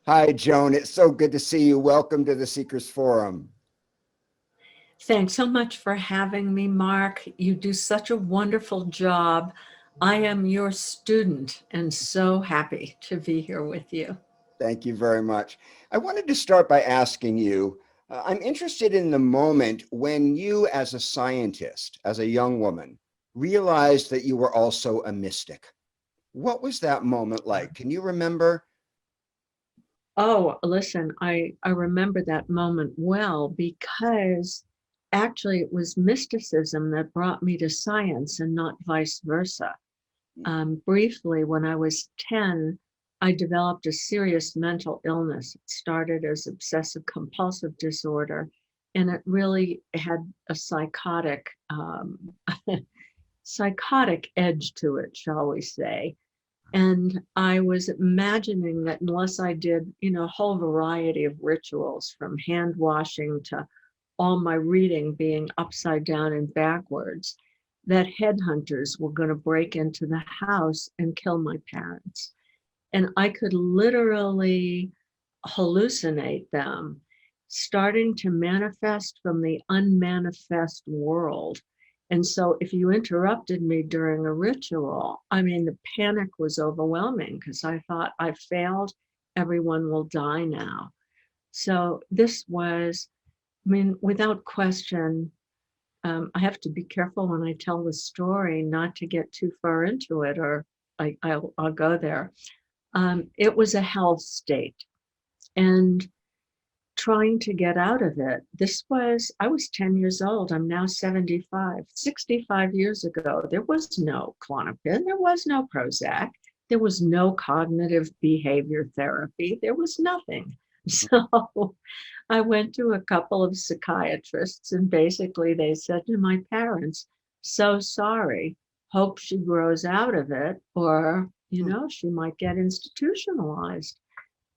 Hi, Joan. It's so good to see you. Welcome to the Seekers Forum. Thanks so much for having me, Mark. You do such a wonderful job. I am your student and so happy to be here with you. Thank you very much. I wanted to start by asking you, I'm interested in the moment when you, as a scientist, as a young woman, realized that you were also a mystic. What was that moment like? Can you remember? Oh, listen, I remember that moment well because actually it was mysticism that brought me to science and not vice versa. Briefly, when I was 10, I developed a serious mental illness. It started as obsessive compulsive disorder, and it really had a psychotic edge to it, shall we say. And I was imagining that unless I did, a whole variety of rituals from hand washing to all my reading being upside down and backwards, that headhunters were going to break into the house and kill my parents. And I could literally hallucinate them starting to manifest from the unmanifest world. And so if you interrupted me during a ritual, I mean, the panic was overwhelming because I thought I failed. Everyone will die now. So this was, I mean, without question, I have to be careful when I tell the story not to get too far into it, or I'll go there. It was a hell state. And trying to get out of it, I was 10 years old. I'm now 75. 65 years ago, there was no Klonopin, there was no Prozac, there was no cognitive behavior therapy, there was nothing. So I went to a couple of psychiatrists, and basically they said to my parents, so sorry, hope she grows out of it, or, she might get institutionalized.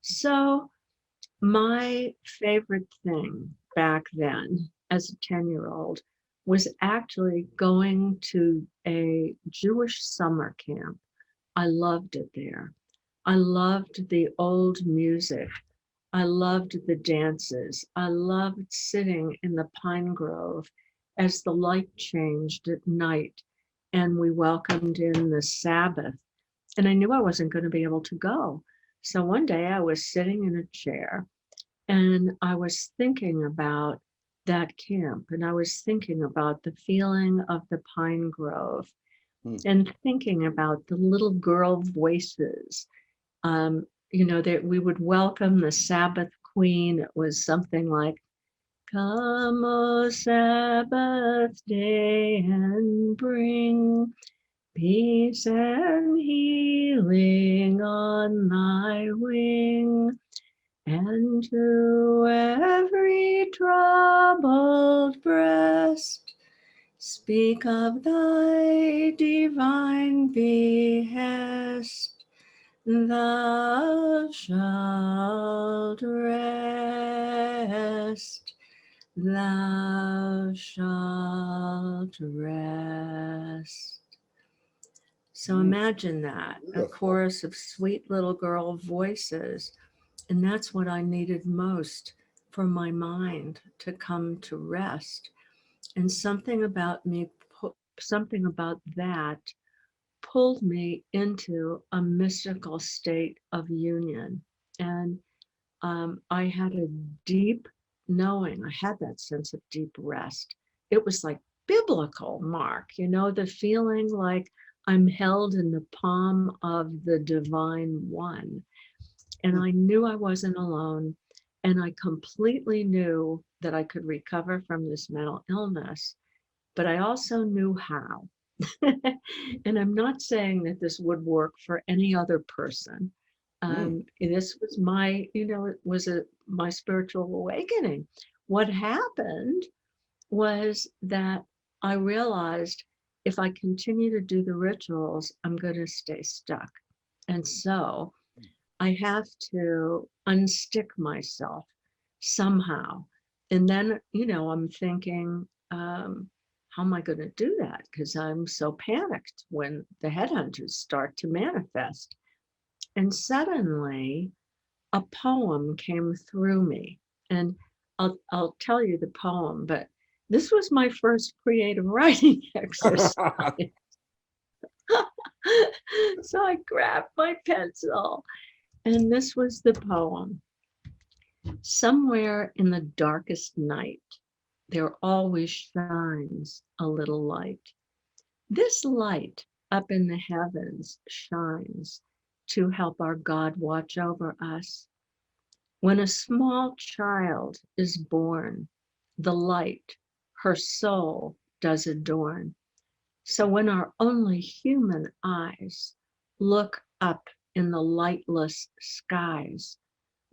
So my favorite thing back then as a 10-year-old was actually going to a Jewish summer camp. I loved it there. I loved the old music. I loved the dances. I loved sitting in the pine grove as the light changed at night and we welcomed in the Sabbath. And I knew I wasn't going to be able to go. So one day I was sitting in a chair and I was thinking about that camp, and I was thinking about the feeling of the pine grove Hmm. and thinking about the little girl voices. That we would welcome the Sabbath Queen. It was something like, come, O Sabbath day, and bring peace and healing on thy wing. And to every troubled breast, speak of thy divine behest. Thou shalt rest, thou shalt rest. So imagine that, a Beautiful. chorus of sweet little girl voices. And that's what I needed most for my mind to come to rest. And something about that pulled me into a mystical state of union. And I had a deep knowing, I had that sense of deep rest. It was like biblical, Mark, the feeling like I'm held in the palm of the divine one. And I knew I wasn't alone. And I completely knew that I could recover from this mental illness, but I also knew how. And I'm not saying that this would work for any other person. Hmm. This was it was my spiritual awakening. What happened was that I realized if I continue to do the rituals, I'm going to stay stuck. And so I have to unstick myself somehow. And then, I'm thinking, how am I going to do that? Because I'm so panicked when the headhunters start to manifest. And suddenly a poem came through me. And I'll tell you the poem, but this was my first creative writing exercise. So I grabbed my pencil, and this was the poem. Somewhere in the darkest night, there always shines a little light. This light up in the heavens shines to help our God watch over us. When a small child is born, the light her soul does adorn. So when our only human eyes look up in the lightless skies,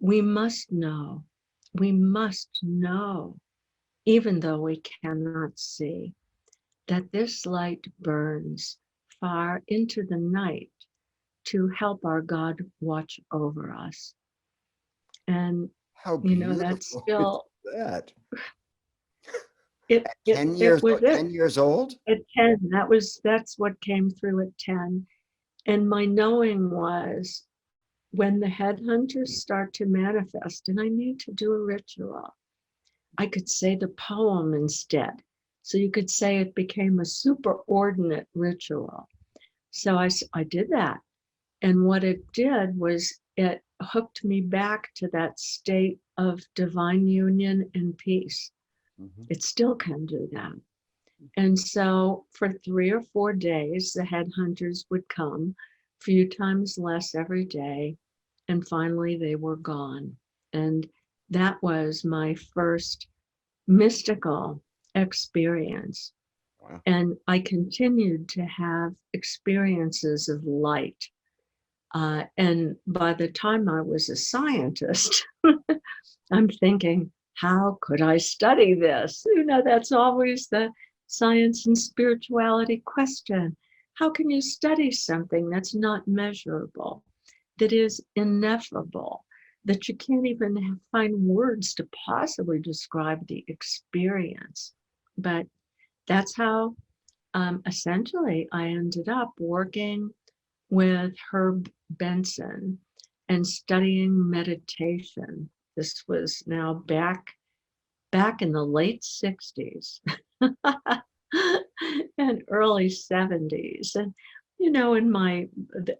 we must know, even though we cannot see, that this light burns far into the night to help our God watch over us. And How that's beautiful is still that? it. It 10 it years, was it 10 years old? at 10. That's what came through at 10. And my knowing was when the headhunters start to manifest, and I need to do a ritual, I could say the poem instead. So you could say it became a superordinate ritual. So I did that. And what it did was it hooked me back to that state of divine union and peace. Mhm. It still can do that. And so for 3 or 4 days, the headhunters would come, a few times less every day. And finally, they were gone. And that was my first mystical experience. Wow. And I continued to have experiences of light. And by the time I was a scientist, I'm thinking, how could I study this? That's always the science and spirituality question. How can you study something that's not measurable, that is ineffable, that you can't even find words to possibly describe the experience? But that's how essentially I ended up working with Herb Benson and studying meditation. This was now back in the late 60s and early 70s. And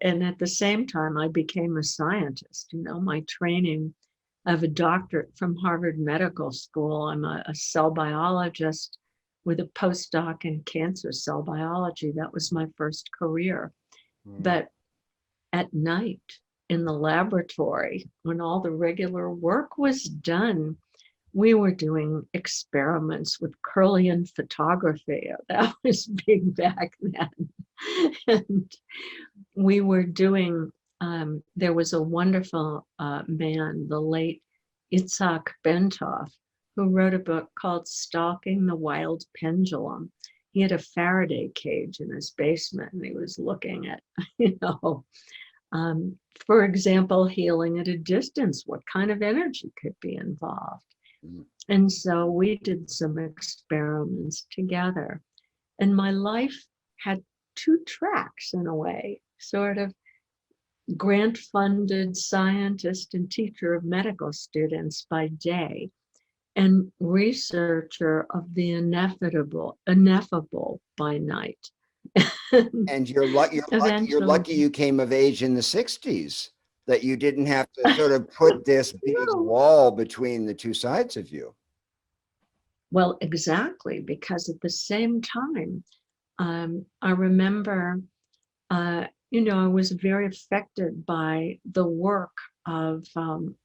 and at the same time I became a scientist. My training of a doctorate from Harvard Medical School. I'm a cell biologist with a postdoc in cancer cell biology. That was my first career. But at night in the laboratory, when all the regular work was done, we were doing experiments with Kirlian photography. That was big back then. And we were doing, there was a wonderful man, the late Itzhak Bentov, who wrote a book called Stalking the Wild Pendulum. He had a Faraday cage in his basement, and he was looking at, for example, healing at a distance. What kind of energy could be involved? And so we did some experiments together. And my life had two tracks in a way, sort of grant-funded scientist and teacher of medical students by day, and researcher of the ineffable by night. And you're lucky you came of age in the 60s, that you didn't have to sort of put this big wall between the two sides of you. Well, exactly, because at the same time, I remember, I was very affected by the work of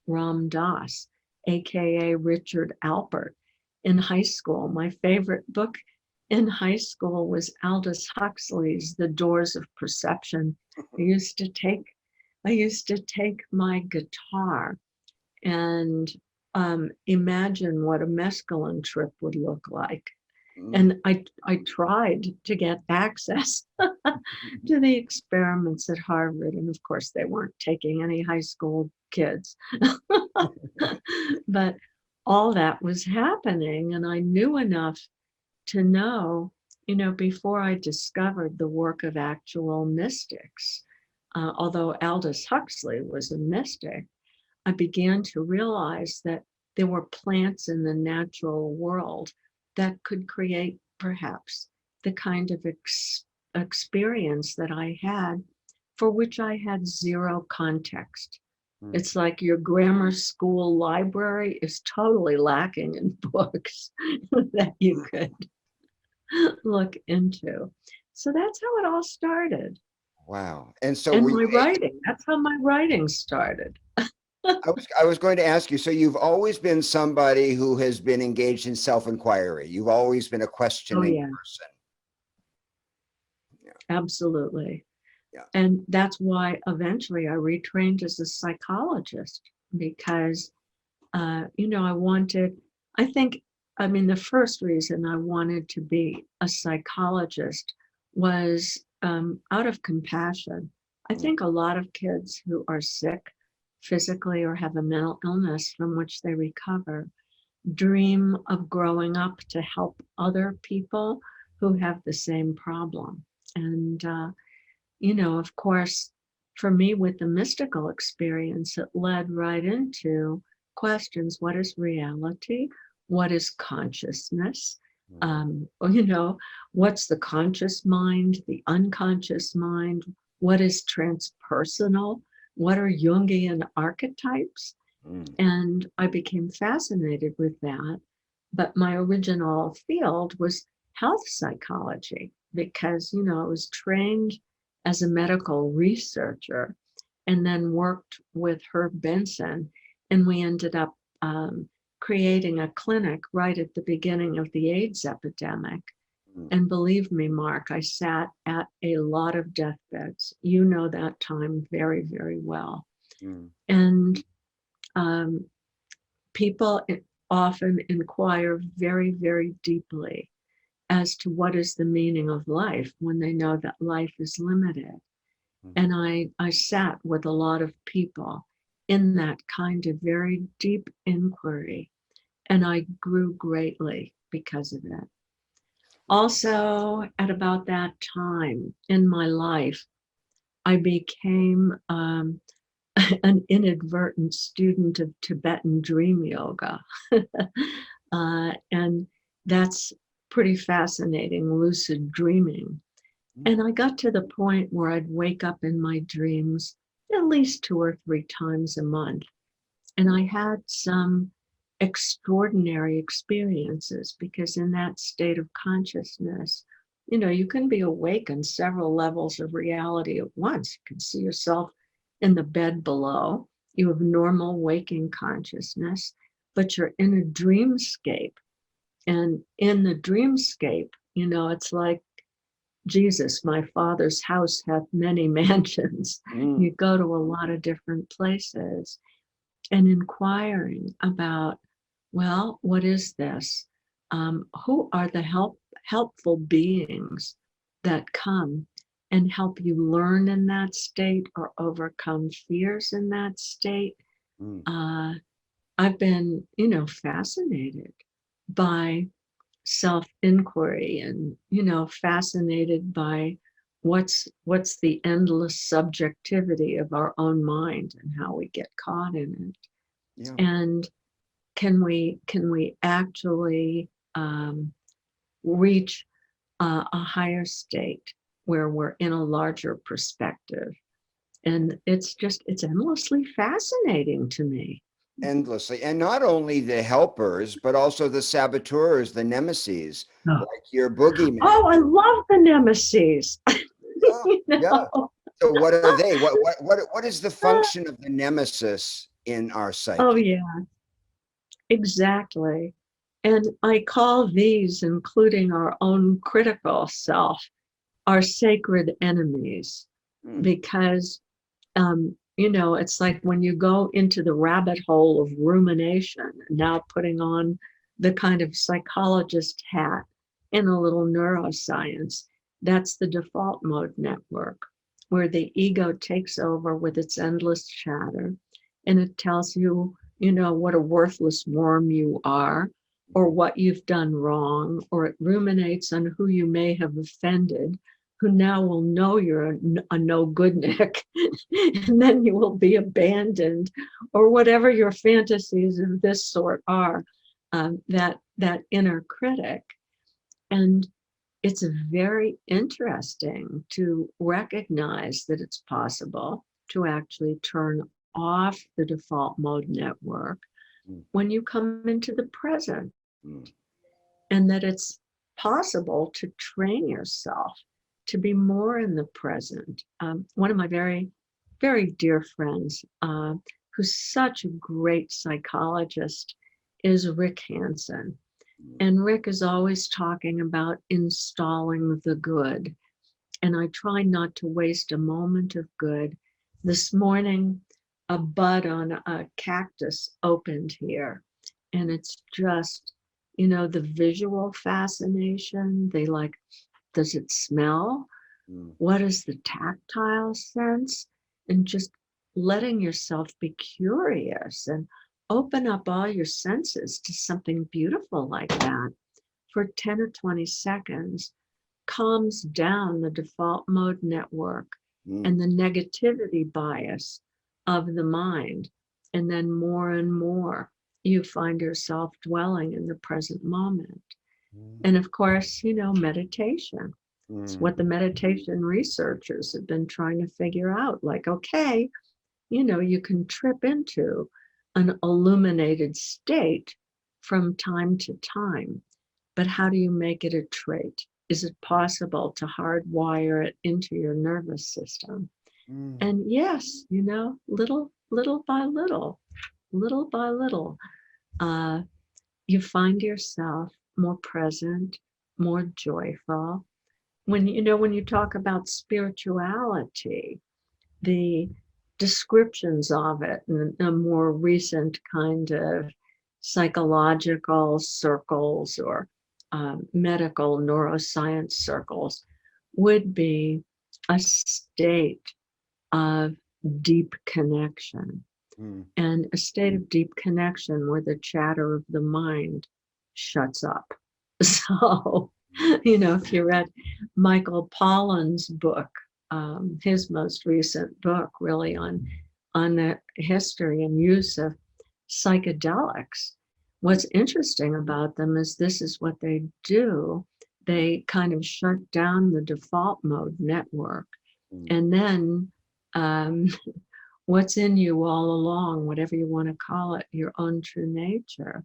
Ram Dass, aka Richard Alpert, in high school. My favorite book in high school was Aldous Huxley's The Doors of Perception. I used to take my guitar and imagine what a mescaline trip would look like. And I tried to get access to the experiments at Harvard. And of course, they weren't taking any high school kids. But all that was happening. And I knew enough to know, before I discovered the work of actual mystics, although Aldous Huxley was a mystic, I began to realize that there were plants in the natural world that could create perhaps the kind of experience that I had, for which I had zero context. Mm. It's like your grammar school library is totally lacking in books that you could look into. So that's how it all started. Wow. And so And were my you, writing, that's how my writing started. I was going to ask you, so you've always been somebody who has been engaged in self-inquiry. You've always been a Oh, questioning yeah, person. Yeah. absolutely. Yeah. And that's why eventually I retrained as a psychologist because, I wanted, I think, I mean, the first reason I wanted to be a psychologist was out of compassion. I Mm. think a lot of kids who are sick physically or have a mental illness from which they recover dream of growing up to help other people who have the same problem. And, of course, for me with the mystical experience, it led right into questions. What is reality? What is consciousness? Mm. What's the conscious mind, the unconscious mind? What is transpersonal? What are Jungian archetypes? Mm. And I became fascinated with that. But my original field was health psychology because, I was trained as a medical researcher and then worked with Herb Benson. And we ended up creating a clinic right at the beginning of the AIDS epidemic. Mm. And believe me, Mark, I sat at a lot of deathbeds. You know that time very, very well. Mm. And um, people often inquire very, very deeply as to what is the meaning of life when they know that life is limited. Mm. And I sat with a lot of people in that kind of very deep inquiry, and I grew greatly because of it. Also, at about that time in my life, I became an inadvertent student of Tibetan dream yoga. And that's pretty fascinating, lucid dreaming. Mm. And I got to the point where I'd wake up in my dreams at least 2 or 3 times a month. And I had some extraordinary experiences because in that state of consciousness, you can be awake in several levels of reality at once. You can see yourself in the bed below. You have normal waking consciousness, but you're in a dreamscape. And in the dreamscape, it's like Jesus, my Father's house hath many mansions. Mm. You go to a lot of different places and inquiring about, well, what is this? Who are the helpful beings that come and help you learn in that state or overcome fears in that state? Mm. I've been, fascinated by self-inquiry and, fascinated by what's the endless subjectivity of our own mind and how we get caught in it. Yeah. And can we actually reach a higher state where we're in a larger perspective? And it's endlessly fascinating to me. Endlessly. And not only the helpers, but also the saboteurs, the nemesis, Oh, like your boogeyman. I love the nemesis. Yeah. you Yeah. know? So what are they? What is the function of the nemesis in our Oh, psyche? yeah, exactly. And I call these, including our own critical self, our sacred enemies, Mm. because, it's like when you go into the rabbit hole of rumination, now putting on the kind of psychologist hat in a little neuroscience, that's the default mode network, where the ego takes over with its endless chatter, and it tells you, what a worthless worm you are, or what you've done wrong, or it ruminates on who you may have offended, who now will know you're a no good Nick, and then you will be abandoned, or whatever your fantasies of this sort are, that inner critic. And it's very interesting to recognize that it's possible to actually turn off the default mode network Mm, when you come into the present, mm, and that it's possible to train yourself to be more in the present. One of my very, very dear friends, who's such a great psychologist, is Rick Hansen. mm, And Rick is always talking about installing the good. And I try not to waste a moment of good. This morning, a bud on a cactus opened here, and it's just, the visual fascination. They like, does it smell? mm, What is the tactile sense? And just letting yourself be curious and open up all your senses to something beautiful like that for 10 or 20 seconds calms down the default mode network mm, and the negativity bias of the mind. And then more and more, you find yourself dwelling in the present moment. mm, And of course, meditation. It's mm, what the meditation researchers have been trying to figure out. Like, okay, you can trip into an illuminated state from time to time, but how do you make it a trait? Is it possible to hardwire it into your nervous system? mm, And yes, little by little, uh, you find yourself more present, more joyful. When you talk about spirituality, the descriptions of it in a more recent kind of psychological circles or medical neuroscience circles would be a state of deep connection, mm, and a state of deep connection where the chatter of the mind shuts up. So, if you read Michael Pollan's book, his most recent book, really on the history and use of psychedelics, what's interesting about them is this is what they do. They kind of shut down the default mode network, mm, and then um, what's in you all along, whatever you want to call it, your own true nature,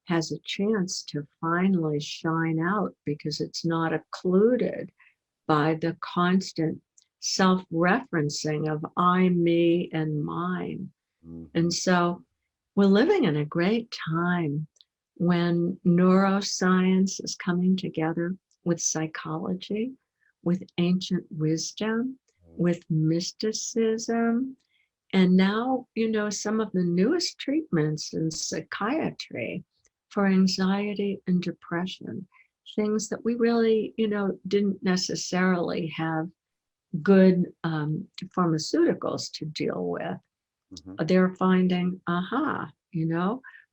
has a chance to finally shine out because it's not occluded by the constant self-referencing of I, me, and mine. mm, And so we're living in a great time when neuroscience is coming together with psychology, with ancient wisdom, with mysticism, and now, some of the newest treatments in psychiatry for anxiety and depression, things that we really, didn't necessarily have good pharmaceuticals to deal with. mhm, They're finding,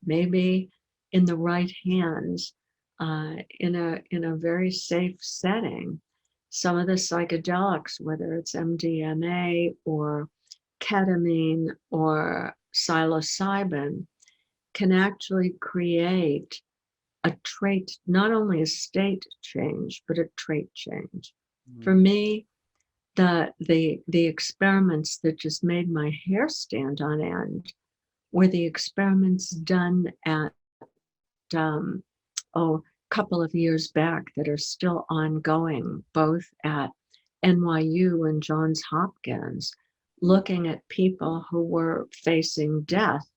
maybe in the right hands, in a very safe setting, some of the psychedelics, whether it's MDMA or ketamine or psilocybin, can actually create a trait, not only a state change, but a trait change. For mm, me, the experiments that just made my hair stand on end were the experiments done at a couple of years back that are still ongoing, both at NYU and Johns Hopkins, mm, looking at people who were facing death,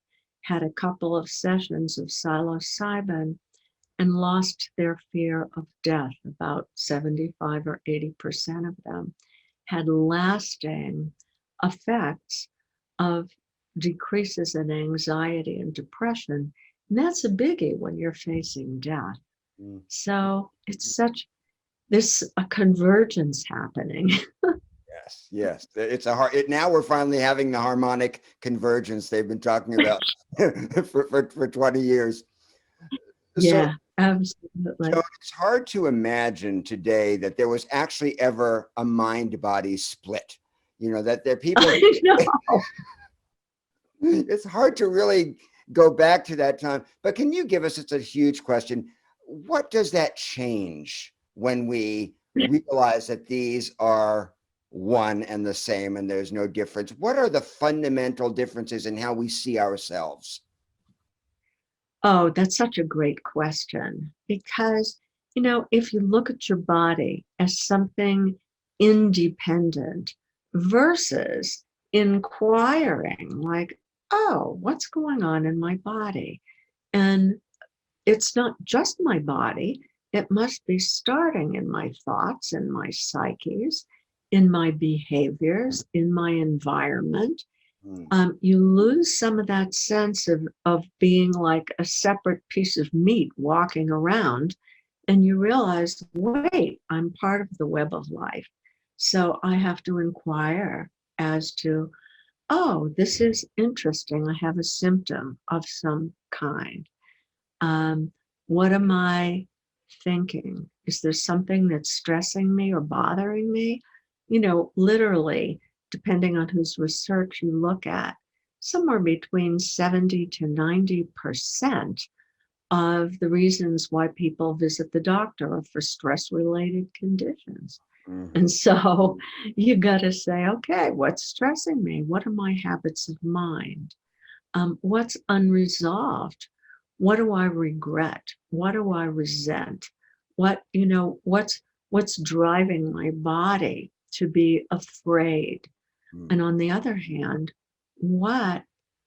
had a couple of sessions of psilocybin, and lost their fear of death. About 75 or 80% of them had lasting effects of decreases in anxiety and depression. And that's a biggie when you're facing death. mm. So it's such this a convergence happening. Yes, yes. It's a hard. Now we're finally having the harmonic convergence they've been talking about for 20 years. So Yeah. Absolutely. So it's hard to imagine today that there was actually ever a mind-body split. You know, that there are people, I know. it's hard to really go back to that time. But can you give us, it's a huge question, what does that change when we realize that these are one and the same and there's no difference? What are the fundamental differences in how we see ourselves? Oh, that's such a great question because, if you look at your body as something independent versus inquiring, like, oh, what's going on in my body? And it's not just my body, it must be starting in my thoughts, in my psyches, in my behaviors, in my environment. Hmm. You lose some of that sense of being like a separate piece of meat walking around, and you realize, wait, I'm part of the web of life. So I have to inquire as to, oh, this is interesting. I have a symptom of some kind. Um, what am I thinking? Is there something that's stressing me or bothering me? Literally, depending on whose research you look at, somewhere between 70 to 90% of the reasons why people visit the doctor are for stress related conditions. Mhm. And so you got to say, okay, what's stressing me? What are my habits of mind? What's unresolved? What do I regret? What do I resent? What's driving my body to be afraid? And on the other hand, what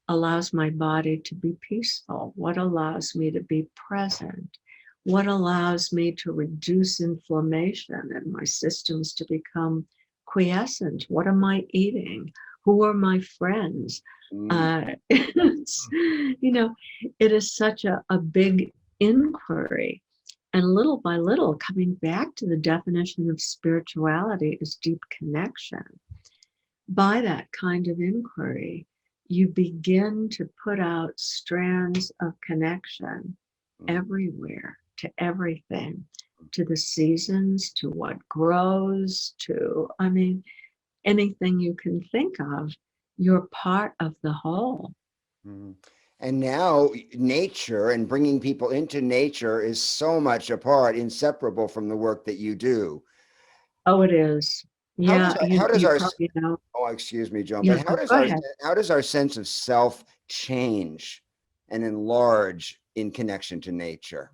allows my body to be peaceful? What allows me to be present? What allows me to reduce inflammation and my systems to become quiescent? What am I eating? Who are my friends? Mm. It is such a big inquiry. And little by little, coming back to the definition of spirituality is deep connection. By that kind of inquiry, you begin to put out strands of connection Mm. everywhere, to everything, to the seasons, to what grows, anything you can think of. You're part of the whole. Mhm. And now nature and bringing people into nature is so much a part, inseparable from the work that you do. Oh, it is. Yeah, How does you our probably know. oh, excuse me, Joan, Yeah, but go ahead. how does our sense of self change and enlarge in connection to nature?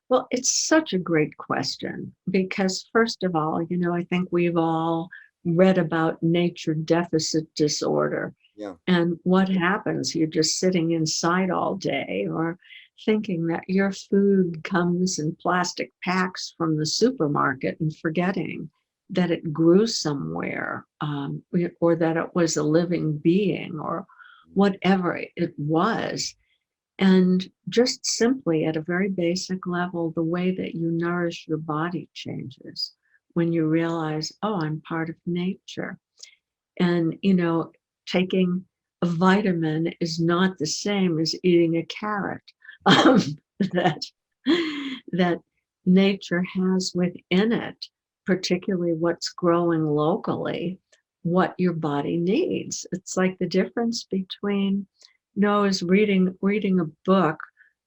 Well, it's such a great question because, first of all, I think we've all read about nature deficit disorder. Yeah. And what happens? You're just sitting inside all day or thinking that your food comes in plastic packs from the supermarket and forgetting that it grew somewhere, or that it was a living being or whatever it was. And just simply at a very basic level, the way that you nourish your body changes when you realize, oh, I'm part of nature. And, taking a vitamin is not the same as eating a carrot. Um, that, that nature has within it, particularly what's growing locally, what your body needs. It's like the difference between, I was reading a book,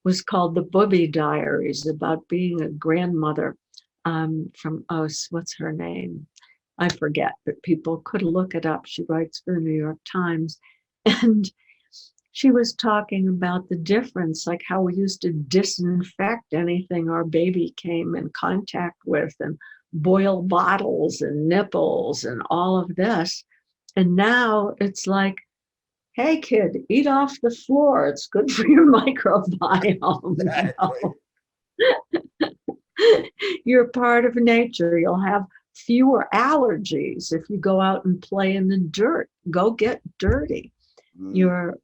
was called The Booby Diaries, about being a grandmother, from, oh, what's her name? I forget, but people could look it up. She writes for the New York Times. And she was talking about the difference, like how we used to disinfect anything our baby came in contact with and boil bottles and nipples and all of this. And now it's like, hey, kid, eat off the floor. It's good for your microbiome. Exactly. You're part of nature. You'll have fewer allergies if you go out and play in the dirt. Go get dirty. Mm.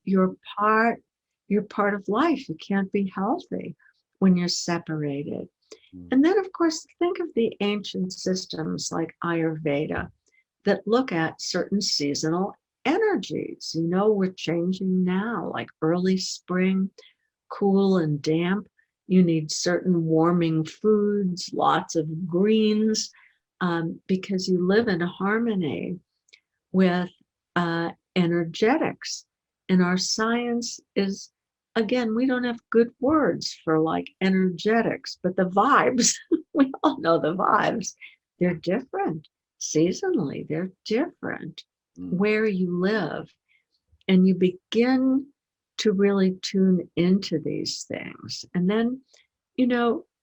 You're part you're part of life. You can't be healthy when you're separated. Mm. And then of course think of the ancient systems like Ayurveda that look at certain seasonal energies. We're changing now, like early spring, cool and damp. You need certain warming foods, lots of greens, because you live in harmony with energetics. And our science is, again, we don't have good words for like energetics, but the vibes, we all know the vibes, they're different. Seasonally, they're different where you live. And you begin to really tune into these things. And then,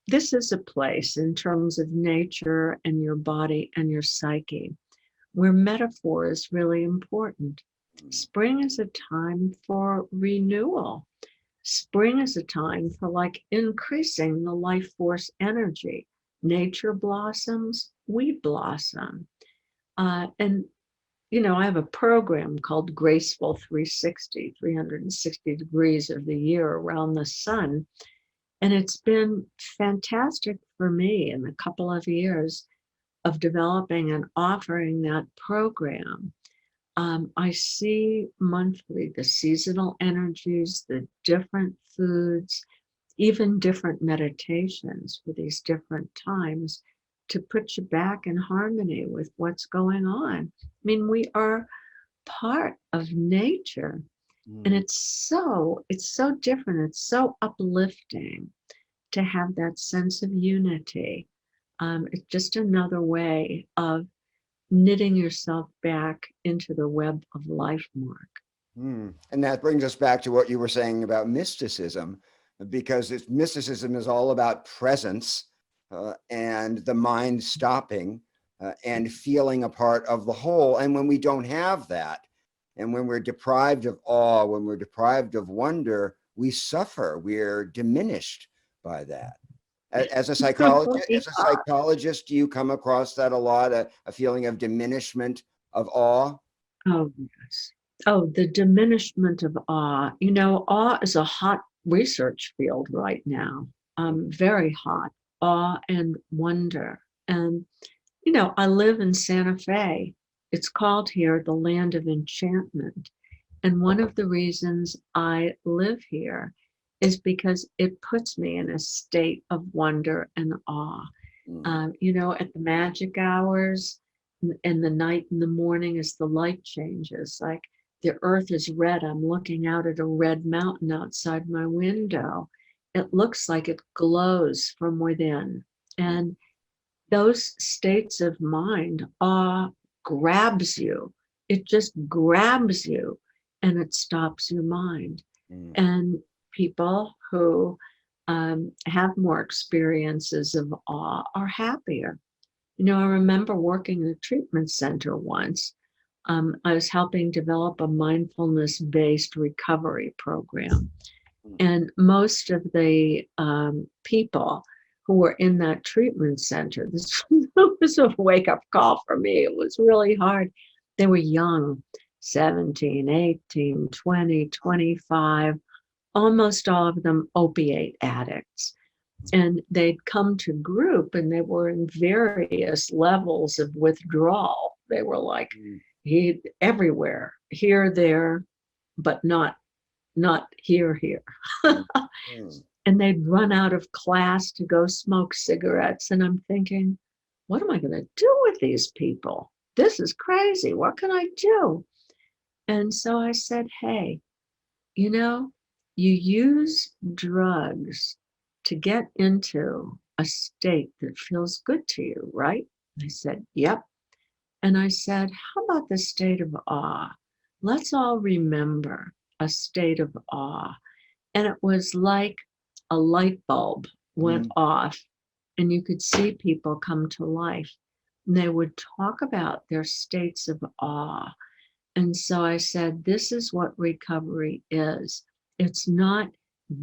this is a place in terms of nature and your body and your psyche where metaphor is really important. Spring is a time for renewal. Spring is a time for like increasing the life force energy. Nature blossoms, we blossom. And I have a program called Graceful 360, 360 degrees of the year around the sun. And it's been fantastic for me in a couple of years of developing and offering that program. I see monthly the seasonal energies, the different foods, even different meditations for these different times to put you back in harmony with what's going on. I mean, we are part of nature, and it's so different. It's so uplifting to have that sense of unity. It's just another way of knitting yourself back into the web of life, Mark. And that brings us back to what you were saying about mysticism, because mysticism is all about presence and the mind stopping and feeling a part of the whole. And when we don't have that, and when we're deprived of awe, when we're deprived of wonder, we suffer. We're diminished by that. As a psychologist, do you come across that a lot? A feeling of diminishment of awe? Oh, yes. Oh, the diminishment of awe. Awe is a hot research field right now. Very hot. Awe and wonder. And, I live in Santa Fe. It's called here the land of enchantment. And one of the reasons I live here is because it puts me in a state of wonder and awe. At the magic hours and the night and the morning as the light changes, like the earth is red. I'm looking out at a red mountain outside my window. It looks like it glows from within. And those states of mind, awe grabs you. It just grabs you and it stops your mind. And people who have more experiences of awe are happier. I remember working in a treatment center once. I was helping develop a mindfulness-based recovery program. And most of the people who were in that treatment center, this was a wake-up call for me. It was really hard. They were young, 17, 18, 20, 25, almost all of them opiate addicts. And they'd come to group and they were in various levels of withdrawal. They were like everywhere, here, there, but not here. And they'd run out of class to go smoke cigarettes. And I'm thinking, what am I going to do with these people? This is crazy. What can I do? And so I said, hey, you use drugs to get into a state that feels good to you, right? I said, yep. And I said, how about the state of awe? Let's all remember a state of awe. And it was like a light bulb went off and you could see people come to life. And they would talk about their states of awe. And so I said, this is what recovery is. It's not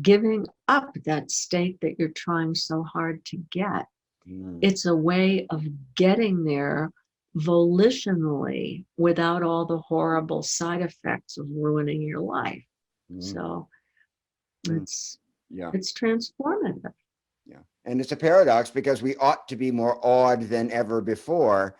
giving up that state that you're trying so hard to get. It's a way of getting there volitionally without all the horrible side effects of ruining your life. So it's transformative. Yeah. And it's a paradox because we ought to be more awed than ever before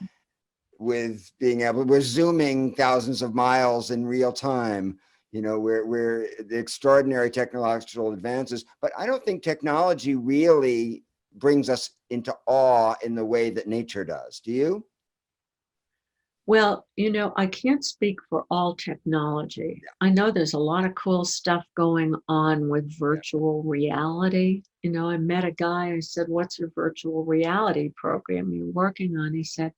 with being able, we're zooming thousands of miles in real time, we're the extraordinary technological advances, but I don't think technology really brings us into awe in the way that nature does. Do you? Well, I can't speak for all technology. I know there's a lot of cool stuff going on with virtual reality. I met a guy, I said, "What's your virtual reality program you're working on?" He said,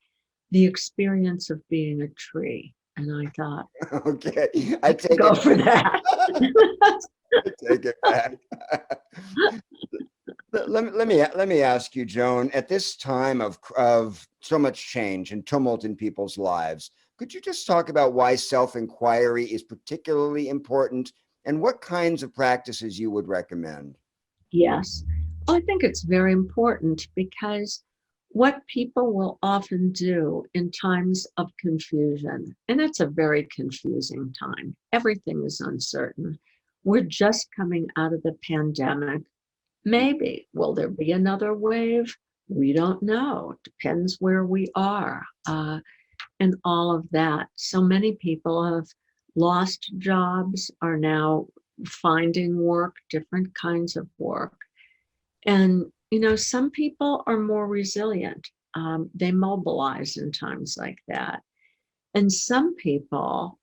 "The experience of being a tree." And I thought, Okay, I take go it for back. that. I take it back. Let me ask you, Joan, at this time of so much change and tumult in people's lives, could you just talk about why self-inquiry is particularly important and what kinds of practices you would recommend? Yes. Well, I think it's very important because what people will often do in times of confusion, and it's a very confusing time, everything is uncertain. We're just coming out of the pandemic. Maybe, will there be another wave? We don't know. Depends where we are, and all of that. So many people have lost jobs, are now finding work, different kinds of work. And, some people are more resilient. They mobilize in times like that. And some people,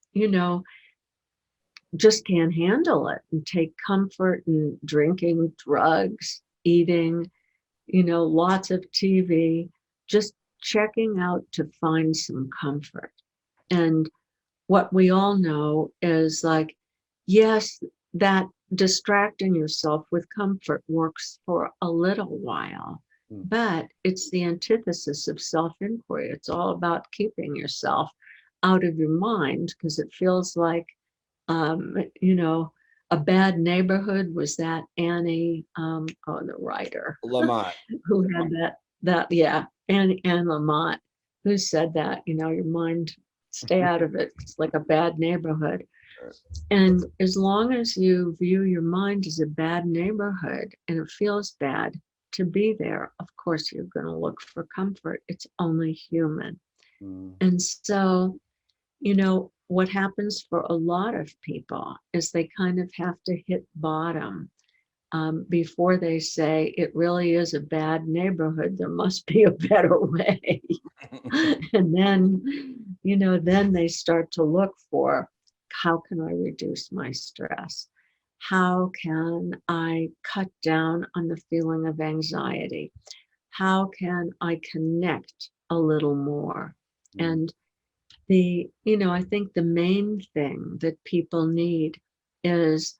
just can't handle it and take comfort in drinking, drugs, eating, lots of TV, just checking out to find some comfort. And what we all know is like, yes, that distracting yourself with comfort works for a little while, Mm. but it's the antithesis of self inquiry. It's all about keeping yourself out of your mind because it feels like, um, you know, a bad neighborhood. Was that Annie, the writer Lamont. who had yeah, Anne Lamott, who said that, your mind, stay out of it. It's like a bad neighborhood. And as long as you view your mind as a bad neighborhood and it feels bad to be there, of course you're going to look for comfort. It's only human. Mm. And so, what happens for a lot of people is they kind of have to hit bottom before they say it really is a bad neighborhood. There must be a better way. And then they start to look for, how can I reduce my stress? How can I cut down on the feeling of anxiety? How can I connect a little more? Mm. And I think the main thing that people need is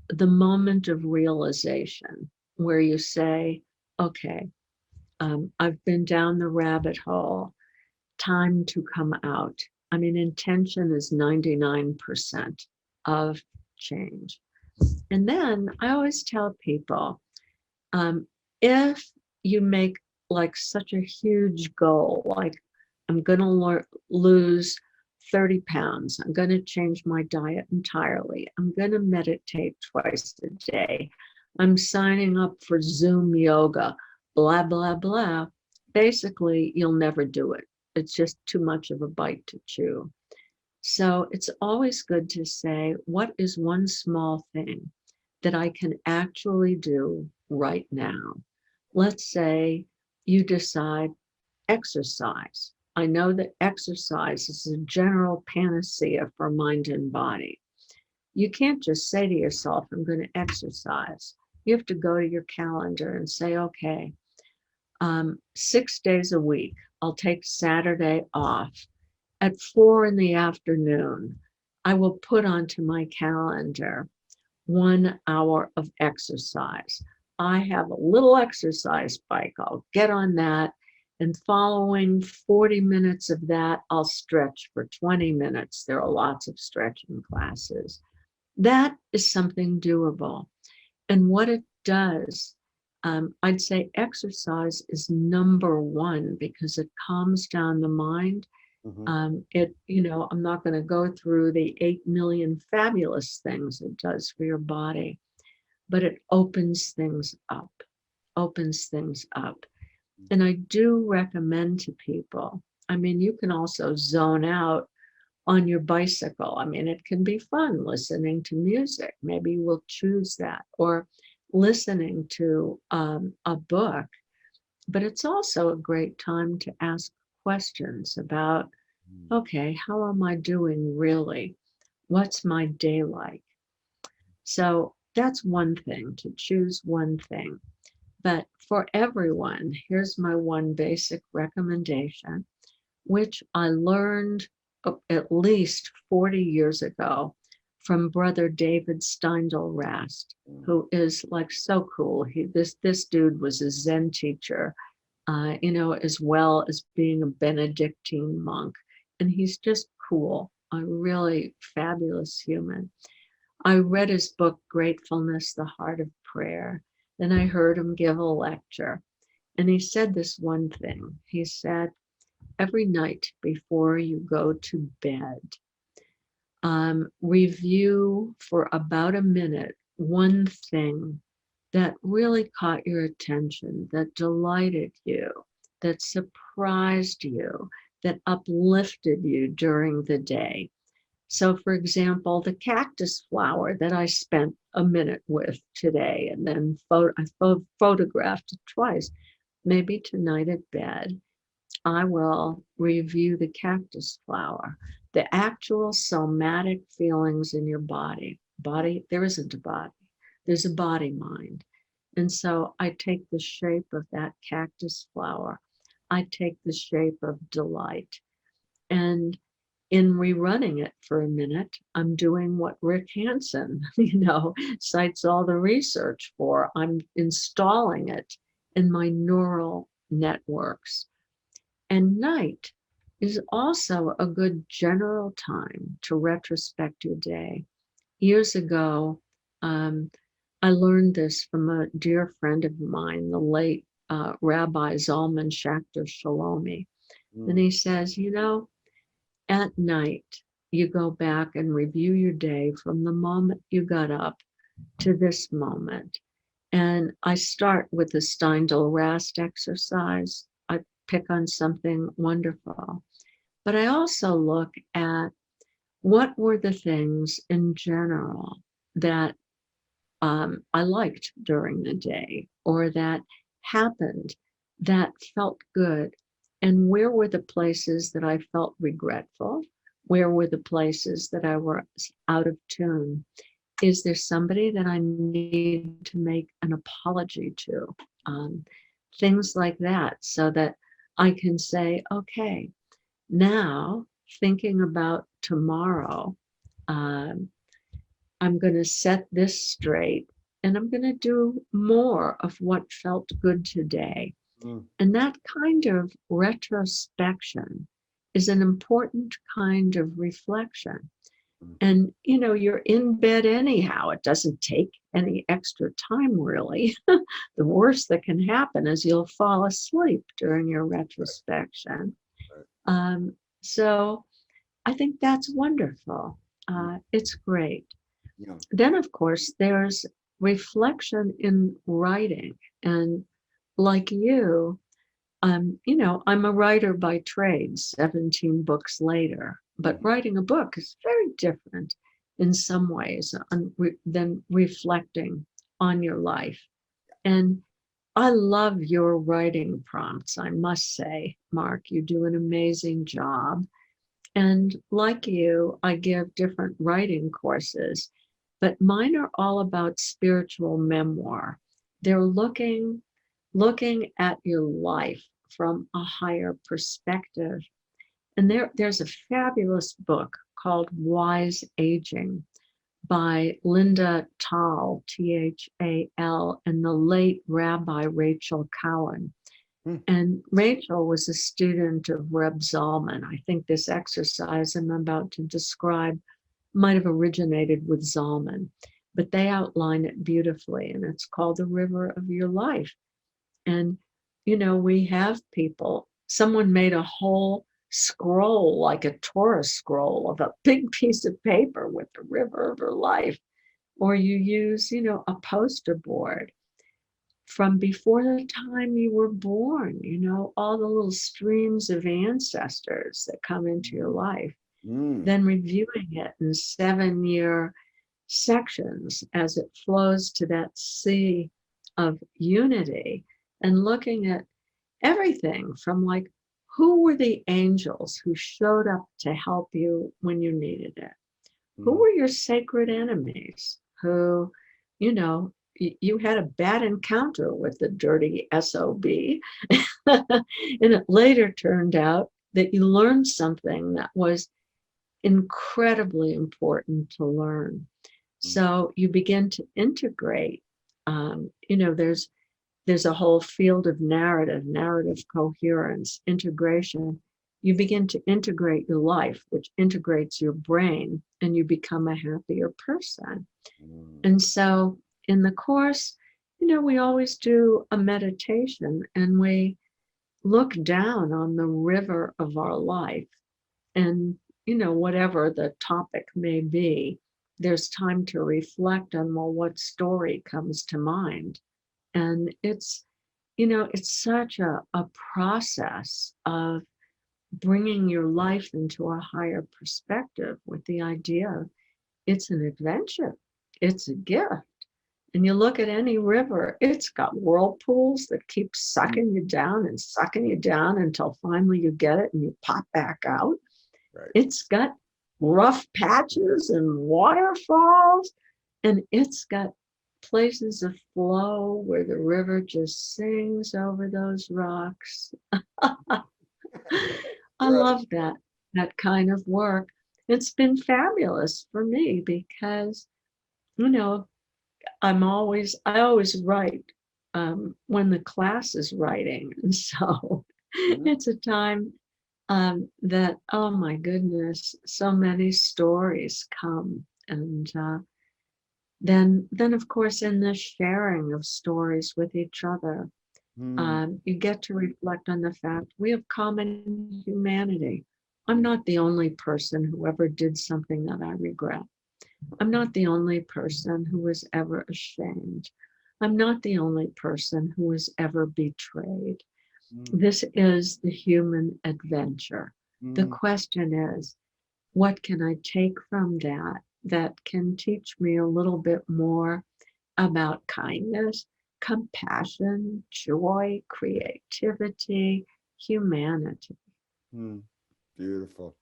the moment of realization where you say, okay, I've been down the rabbit hole, time to come out. I mean, intention is 99% of change. And then I always tell people, if you make like such a huge goal, like I'm going to lose 30 pounds, I'm going to change my diet entirely, I'm going to meditate twice a day, I'm signing up for Zoom yoga, blah, blah, blah. Basically, you'll never do it. It's just too much of a bite to chew. So it's always good to say, what is one small thing that I can actually do right now? Let's say you decide exercise. I know that exercise is a general panacea for mind and body. You can't just say to yourself, I'm going to exercise. You have to go to your calendar and say, okay, 6 days a week, I'll take Saturday off. At 4 in the afternoon, I will put onto my calendar 1 hour of exercise. I have a little exercise bike. I'll get on that. And following 40 minutes of that, I'll stretch for 20 minutes. There are lots of stretching classes. That is something doable. And what it does, I'd say exercise is number one because it calms down the mind. Mhm. I'm not going to go through the 8 million fabulous things it does for your body, but it opens things up, opens things up. And I do recommend to people, I mean, you can also zone out on your bicycle. I mean, it can be fun listening to music. Maybe you will choose that, or listening to a book. But it's also a great time to ask questions about, okay, how am I doing really? What's my day like? So that's one thing, to choose one thing. But for everyone, here's my one basic recommendation, which I learned at least 40 years ago from Brother David Steindl Rast, who is like so cool. This dude was a Zen teacher, as well as being a Benedictine monk, and he's just cool, a really fabulous human. I read his book, Gratefulness, the Heart of Prayer. Then I heard him give a lecture, and he said this one thing. He said, every night before you go to bed, review for about a minute one thing that really caught your attention, that delighted you, that surprised you, that uplifted you during the day. So, for example, the cactus flower that I spent a minute with today, and then I photographed it twice. Maybe tonight at bed, I will review the cactus flower, the actual somatic feelings in your body. There isn't a body, there's a body mind. And so I take the shape of that cactus flower, I take the shape of delight. And in rerunning it for a minute, I'm doing what Rick Hansen, cites all the research for. I'm installing it in my neural networks. And night is also a good general time to retrospect your day. Years ago, I learned this from a dear friend of mine, the late Rabbi Zalman Schachter Shalomi. And he says, at night, you go back and review your day from the moment you got up to this moment. And I start with the Steindl Rast exercise. I pick on something wonderful. But I also look at what were the things in general that I liked during the day, or that happened that felt good. And where were the places that I felt regretful? Where were the places that I was out of tune? Is there somebody that I need to make an apology to? Things like that, so that I can say, okay, now thinking about tomorrow, I'm going to set this straight, and I'm going to do more of what felt good today. And that kind of retrospection is an important kind of reflection. And, you're in bed anyhow. It doesn't take any extra time, really. The worst that can happen is you'll fall asleep during your retrospection. So I think that's wonderful. It's great. Yeah. Then, of course, there's reflection in writing. And like you, I'm a writer by trade, 17 books later. But writing a book is very different in some ways than reflecting on your life. And I love your writing prompts, I must say, Mark. You do an amazing job. And like you, I give different writing courses, but mine are all about spiritual memoir. They're looking at your life from a higher perspective. And there's a fabulous book called Wise Aging by Linda Thal, Thal, and the late Rabbi Rachel Cowan. And Rachel was a student of Reb Zalman. I think this exercise I'm about to describe might have originated with Zalman, but they outline it beautifully, and it's called The River of Your Life. And, we have people, someone made a whole scroll, like a Torah scroll, of a big piece of paper with the river of her life. Or you use, a poster board from before the time you were born, all the little streams of ancestors that come into your life. Mm, then reviewing it in 7-year sections as it flows to that sea of unity, and looking at everything from like, who were the angels who showed up to help you when you needed it? Who mm, were your sacred enemies who, you know, you had a bad encounter with the dirty SOB, and it later turned out that you learned something that was incredibly important to learn. mm, So you begin to integrate. There's a whole field of narrative coherence, integration. You begin to integrate your life, which integrates your brain, and you become a happier person. mm, And so in the course, we always do a meditation, and we look down on the river of our life, and whatever the topic may be, there's time to reflect on, well, what story comes to mind. And it's such a process of bringing your life into a higher perspective, with the idea it's an adventure, it's a gift. And you look at any river, it's got whirlpools that keep mm. sucking you down and sucking you down until finally you get it and you pop back out. Right. It's got rough patches and waterfalls, and it's got places of flow where the river just sings over those rocks. I Right. love that kind of work. It's been fabulous for me because, you know, I always write when the class is writing. And so Mm, it's a time that, oh my goodness, so many stories come. And then of course, in the sharing of stories with each other, mm, you get to reflect on the fact we have common humanity. I'm mm, not the only person who ever did something that I regret. I'm not the only person who was ever ashamed. I'm not the only person who was ever betrayed. mm, This is the human adventure. The mm. question is, what can I take from that can teach me a little bit more about kindness, compassion, joy, creativity, humanity? Mm. Beautiful.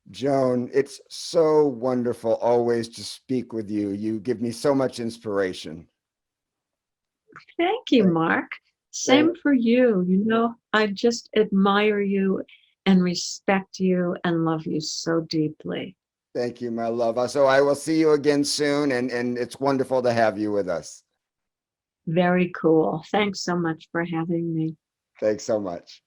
Joan, it's so wonderful always to speak with you. You give me so much inspiration. Thank you, Thank, Mark. thank, Same for you. I just admire you and respect you and love you so deeply. thank you, my love. So I will see you again soon, and it's wonderful to have you with us. Very cool. Thanks so much for having me. Thanks so much.